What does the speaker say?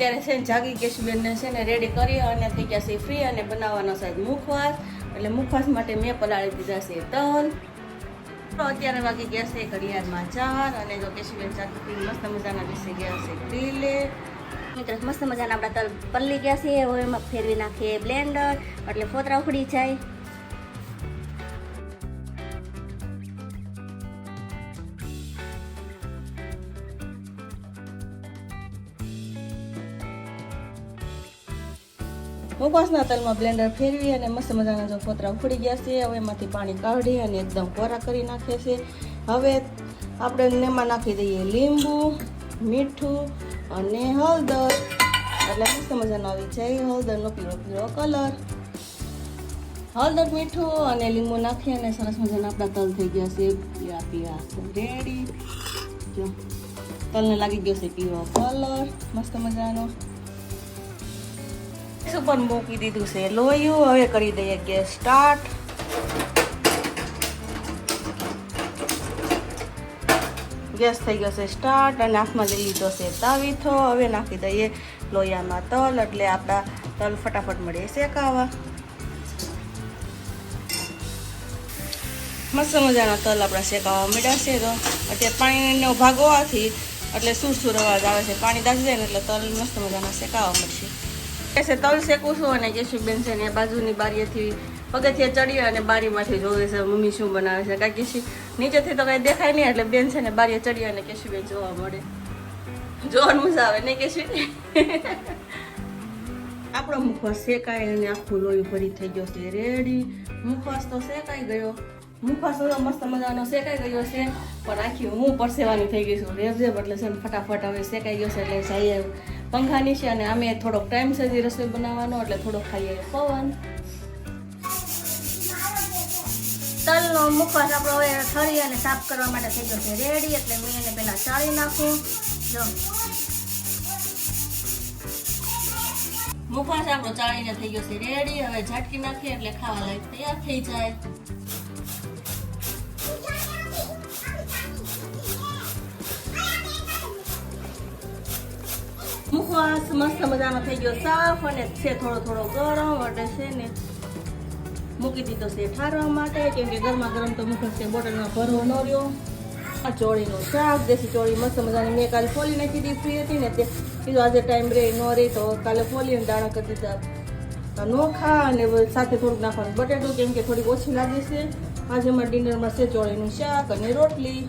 અત્યારે છે ને જાગી કેશુબેનને છે ને રેડી કરી અને થઈ ગયા છે ફ્રી અને બનાવવાનો છે મુખવાસ. એટલે મુખવાસ માટે મેં પલાળી દીધા છે તલ. તો અત્યારે વાગી ગયા છે ઘડિયાળમાં 4 અને જો કેશુબેન ચાકી મસ્ત મજાના બેસી ગયા છે તેલે. મિત્રો મસ્ત મજાના આપણા તલ પલળી ગયા છે. હવે એમાં ફેરવી નાખીએ બ્લેન્ડર એટલે ફોતરા ઉખડી જાય. મુખવાસના તલમાં બ્લેન્ડર ફેરવી અને મસ્ત મજાના જો ફોતરા ઉખડી ગયા છે. હવે એમાંથી પાણી કાઢી અને એકદમ કોરા કરી નાખે છે. હવે આપણે એમાં નાખી દઈએ લીંબુ, મીઠું અને હળદર. એટલે મસ્ત મજાનો આવી જાય હળદરનો પીળો પીળો કલર. હળદર, મીઠું અને લીંબુ નાખી અને સરસ મજાના આપણા તલ થઈ ગયા છે પીળા પીળા રેડી. જો તલને લાગી ગયો છે પીળો કલર મસ્ત મજાનો. ઉપર મૂકી દીધું છે લોયું. હવે કરી દઈએ ગેસ સ્ટાર્ટ. ગેસ થઈ ગયો છે સ્ટાર્ટ અને હાથમાં લઈ લીધો છે તાવીથો. હવે નાખી દઈએ લોયામાં તલ એટલે આપણા તલ ફટાફટ મળે શેકાવા. મસ્ત મજાના તલ આપણા શેકાવા માંડ્યા છે. તો અત્યારે પાણીનો ભાગ હોવાથી એટલે સુરસુર અવાજ આવે છે. પાણી દાજી જાય ને એટલે તલ મસ્ત મજાના શેકાવા મળશે. તલ શેકું છું અને કેશુબેન છે ને બાજુની બારીએથી પગથિયે ચડી અને બારીમાંથી જોવે છે મમ્મી શું બનાવે છે. કાંઈ કેશી નીચેથી તો કાંઈ દેખાય નહીં એટલે બેન છે ને બારીએ ચડી અને કેશુબેન જોવા મળે. જોવાનું મજા આવે નહીં કેશી? આપણો મુખવાસ શેકાય અને આખું લોહી ભરી થઈ ગયો છે રેડી. મુખવાસ તો શેકાઈ ગયો. મુખવાસ તો મસ્ત મજાનો શેકાઈ ગયો છે પણ આખી હું પરસેવાની થઈ ગઈ છું રેબઝેબ. એટલે છે ને ફટાફટ હવે શેકાઈ ગયો છે એટલે જઈએ પંખાની છે અને અમે થોડોક ટાઈમ છે જે રસોઈ બનાવવાનો એટલે થોડોક ખાઈએ પવન. તલનો મુખવાસ આપણો હવે ઠરી અને સાફ કરવા માટે થઈ ગયો છે રેડી. એટલે મેં એને પહેલા ચાળી નાખું. જો મુખવાસ આપણો ચાળીને થઈ ગયો છે રેડી. હવે ઝાટકી નાખીએ એટલે ખાવા લાયક તૈયાર થઈ જાય. મુખવાસ મસ્ત મજાનો થઈ ગયો સાફ અને છે થોડો થોડો ગરમ એટલે છે ને મૂકી દીધો છે ઠારવા માટે. કેમ કે ગરમા ગરમ તો મુખવાસ છે બોટલમાં ભરવો ન રહ્યો. આ ચોળીનું શાક દેશી ચોળી મસ્ત મજાની મેં કાલે ફોલી નાખી દીધી ફ્રી હતી ને તે કીધું આજે ટાઈમ રહે ન રહી તો કાલે ફોલીને દાણા કરી દીધા નોખા અને સાથે થોડુંક નાખવાનું બટેટું કેમ કે થોડીક ઓછી લાગે છે. આજે અમારા ડિનરમાં છે ચોળીનું શાક અને રોટલી.